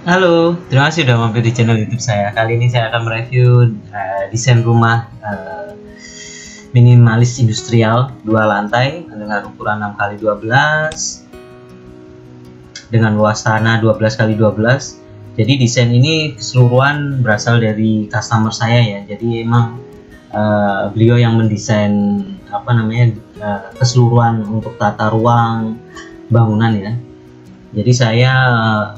Halo, terima kasih sudah mampir di channel YouTube saya. Kali ini saya akan mereview desain rumah minimalis industrial 2 lantai dengan ukuran 6x12 dengan luas tanah 12x12. Jadi desain ini keseluruhan berasal dari customer saya ya. Jadi emang beliau yang mendesain keseluruhan untuk tata ruang bangunan ya. Jadi saya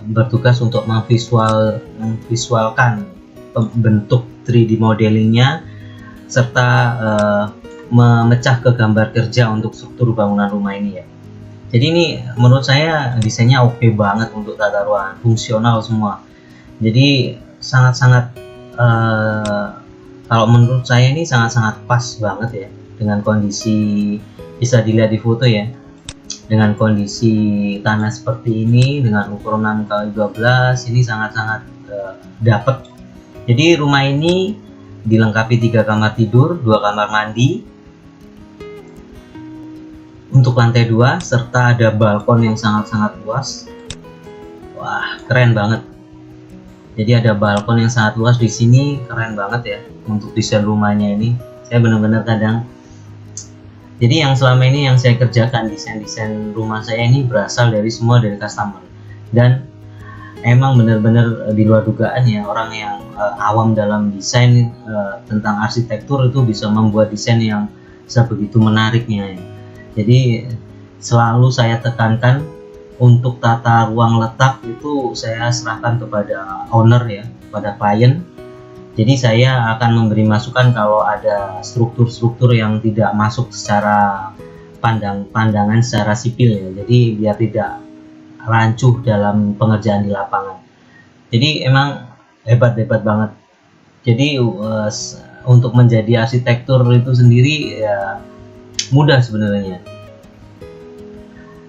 bertugas untuk memvisualkan bentuk 3D modelingnya serta memecah ke gambar kerja untuk struktur bangunan rumah ini ya. Jadi ini menurut saya desainnya oke banget untuk tata ruang, fungsional semua. Jadi sangat-sangat kalau menurut saya ini sangat-sangat pas banget ya dengan kondisi, bisa dilihat di foto ya, dengan kondisi tanah seperti ini dengan ukuran 6x12 ini sangat-sangat dapat. Jadi rumah ini dilengkapi 3 kamar tidur, 2 kamar mandi untuk lantai 2 serta ada balkon yang sangat-sangat luas. Wah, keren banget. Jadi ada balkon yang sangat luas di sini, keren banget ya untuk desain rumahnya ini. Saya benar-benar jadi yang selama ini yang saya kerjakan, desain rumah saya ini berasal dari semua dari customer, dan emang benar-benar di luar dugaan ya, orang yang awam dalam desain tentang arsitektur itu bisa membuat desain yang sebegitu menariknya ya. Jadi selalu saya tekankan untuk tata ruang letak itu saya serahkan kepada owner ya, kepada klien. Jadi saya akan memberi masukan kalau ada struktur-struktur yang tidak masuk secara pandangan secara sipil ya. Jadi biar tidak rancuh dalam pengerjaan di lapangan. Jadi emang hebat banget. Jadi untuk menjadi arsitektur itu sendiri ya mudah sebenarnya.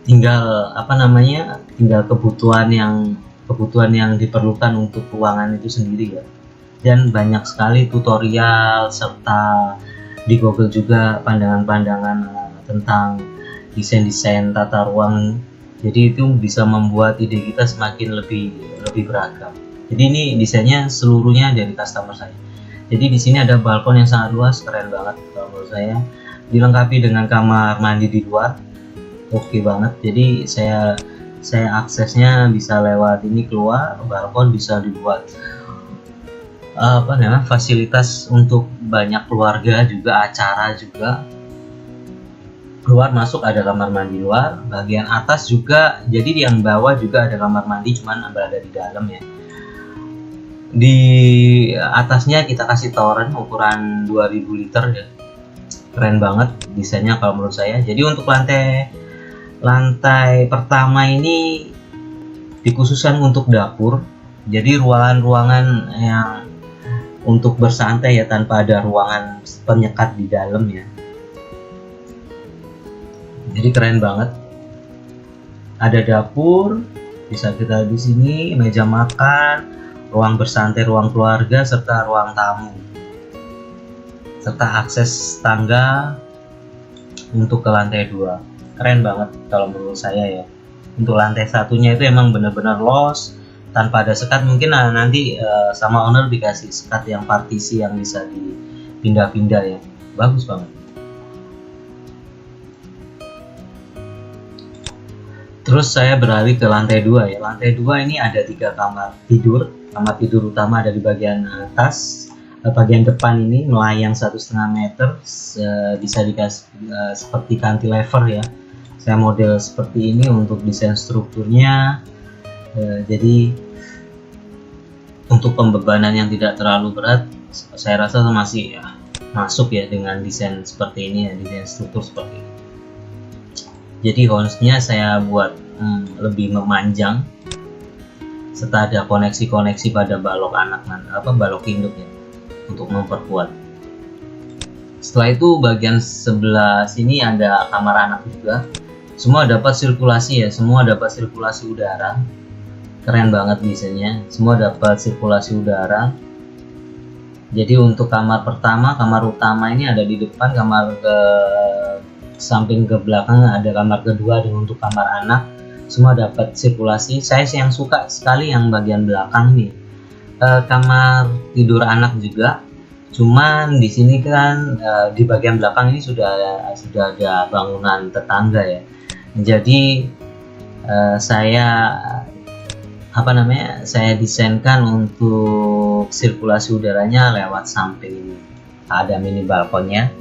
Tinggal tinggal kebutuhan yang diperlukan untuk ruangan itu sendiri ya. Dan banyak sekali tutorial serta di Google juga pandangan-pandangan tentang desain tata ruang. Jadi itu bisa membuat ide kita semakin lebih beragam. Jadi ini desainnya seluruhnya dari customer saya. Jadi di sini ada balkon yang sangat luas, keren banget kalau menurut saya. Dilengkapi dengan kamar mandi di luar, oke banget. Jadi saya aksesnya bisa lewat ini keluar balkon, bisa dibuat fasilitas untuk banyak keluarga juga, acara juga. Keluar masuk ada kamar mandi luar, bagian atas juga, jadi yang bawah juga ada kamar mandi, cuman berada di dalam ya. Di atasnya kita kasih toren ukuran 2000 liter ya, keren banget desainnya kalau menurut saya. Jadi untuk lantai pertama ini dikhususkan untuk dapur, jadi ruangan-ruangan yang untuk bersantai ya, tanpa ada ruangan penyekat di dalam ya. Jadi keren banget. Ada dapur, bisa kita di sini, meja makan, ruang bersantai, ruang keluarga serta ruang tamu. Serta akses tangga untuk ke lantai 2. Keren banget kalau menurut saya ya. Untuk lantai satunya itu emang benar-benar los, tanpa ada sekat. Mungkin nanti sama owner dikasih sekat yang partisi yang bisa dipindah-pindah ya, bagus banget. Terus saya beralih ke lantai 2 ya. Lantai 2 ini ada 3 kamar tidur. Kamar tidur utama ada di bagian atas, bagian depan ini melayang 1,5 meter, bisa dikasih seperti cantilever ya. Saya model seperti ini untuk desain strukturnya. Jadi untuk pembebanan yang tidak terlalu berat, saya rasa masih masuk ya dengan desain seperti ini ya, desain struktur seperti ini. Jadi house-nya saya buat lebih memanjang, serta ada koneksi-koneksi pada balok balok induk ya, untuk memperkuat. Setelah itu bagian sebelah sini ada kamar anak juga. Semua dapat sirkulasi ya, semua dapat sirkulasi udara. Keren banget desainnya, semua dapat sirkulasi udara. Jadi untuk kamar pertama, kamar utama ini ada di depan, kamar ke samping ke belakang ada kamar kedua, dan untuk kamar anak semua dapat sirkulasi. Saya yang suka sekali yang bagian belakang nih, kamar tidur anak juga. Cuman di sini kan di bagian belakang ini sudah ada bangunan tetangga ya. Jadi saya desainkan untuk sirkulasi udaranya lewat samping ini. Ada mini balkonnya.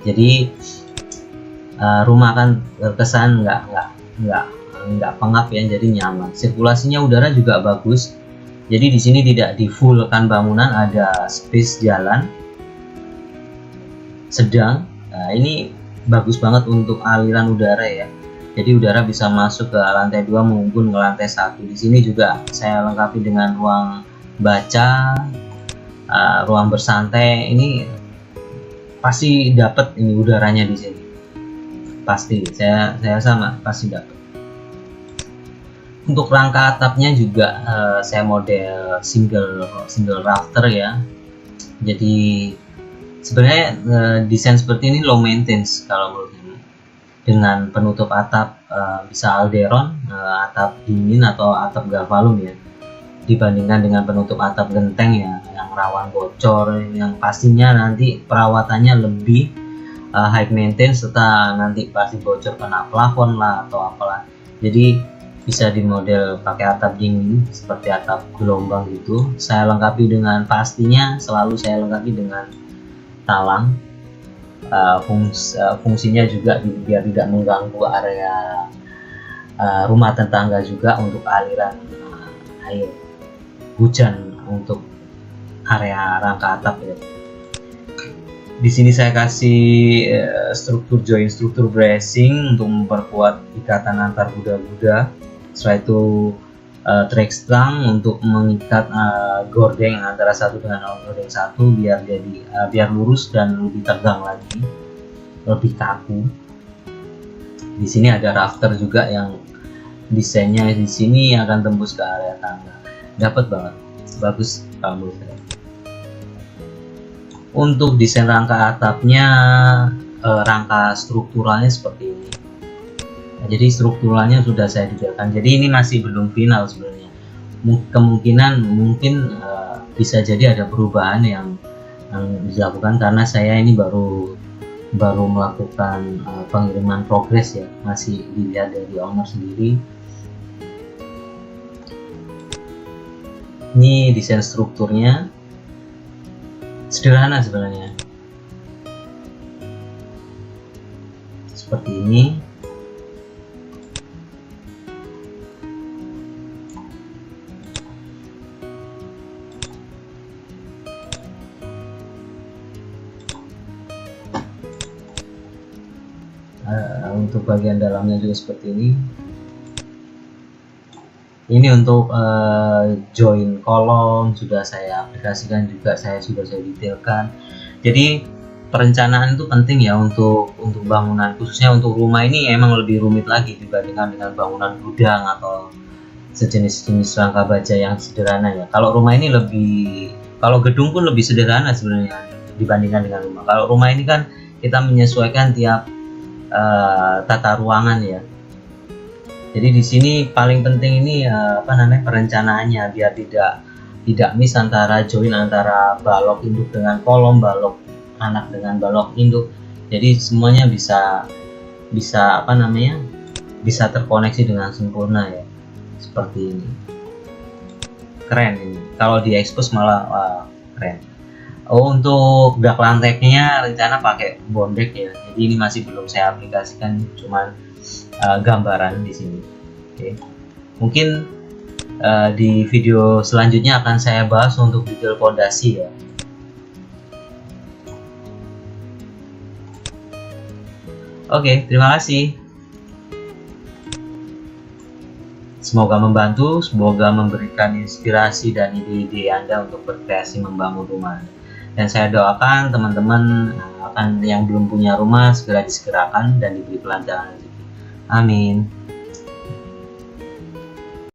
Jadi rumah kan terkesan nggak pengap ya, jadi nyaman. Sirkulasinya udara juga bagus. Jadi di sini tidak di fullkan bangunan, ada space jalan sedang. Nah, ini bagus banget untuk aliran udara ya. Jadi udara bisa masuk ke lantai 2 maupun ke lantai 1. Di sini juga saya lengkapi dengan ruang baca, ruang bersantai. Ini pasti dapat ini udaranya di sini. Pasti saya sama pasti dapat. Untuk rangka atapnya juga saya model single rafter ya. Jadi sebenarnya desain seperti ini low maintenance kalau menurut ini. Dengan penutup atap bisa Alderon, atap dingin atau atap Gavalum ya. Dibandingkan dengan penutup atap genteng ya, yang rawan bocor, yang pastinya nanti perawatannya lebih high maintenance, serta nanti pasti bocor kena plafon lah atau apalah. Jadi bisa di model pakai atap dingin seperti atap gelombang gitu. Saya lengkapi dengan selalu saya lengkapi dengan talang. Fungsinya juga biar tidak mengganggu area rumah tetangga, juga untuk aliran air hujan untuk area rangka atap ya. Di sini saya kasih struktur bracing untuk memperkuat ikatan antar buda-buda. Setelah itu track stang untuk mengikat gordeng antara satu dengan gordeng satu biar lurus dan lebih tegang lagi, lebih kaku. Di sini ada rafter juga yang desainnya di sini akan tembus ke area tangga. Dapat banget, bagus kalau menurut saya. Untuk desain rangka atapnya, rangka strukturalnya seperti ini. Jadi strukturalnya sudah saya detailkan. Jadi ini masih belum final sebenarnya. Kemungkinan bisa jadi ada perubahan yang dilakukan karena saya ini baru melakukan pengiriman progres ya. Masih dilihat dari owner sendiri. Ini desain strukturnya sederhana sebenarnya. Seperti ini. Untuk bagian dalamnya juga seperti ini. Ini untuk join kolom sudah saya aplikasikan juga, saya detailkan. Jadi perencanaan itu penting ya untuk bangunan, khususnya untuk rumah ini emang lebih rumit lagi dibandingkan dengan bangunan gudang atau sejenis rangka baja yang sederhana ya. Kalau rumah ini kalau gedung pun lebih sederhana sebenarnya dibandingkan dengan rumah. Kalau rumah ini kan kita menyesuaikan tiap tata ruangan ya. Jadi di sini paling penting ini perencanaannya biar tidak miss antara join antara balok induk dengan kolom, balok anak dengan balok induk. Jadi semuanya bisa terkoneksi dengan sempurna ya. Seperti ini. Keren ini. Kalau di expose malah keren. Untuk dak lantainya rencana pakai bondek ya. Jadi ini masih belum saya aplikasikan, cuman gambaran di sini. Oke. Mungkin di video selanjutnya akan saya bahas untuk detail fondasi ya. Oke, terima kasih. Semoga membantu, semoga memberikan inspirasi dan ide-ide Anda untuk berkreasi membangun rumah. Dan saya doakan teman-teman yang belum punya rumah segera disegerakan dan diberi kelancaran rezeki. Amin.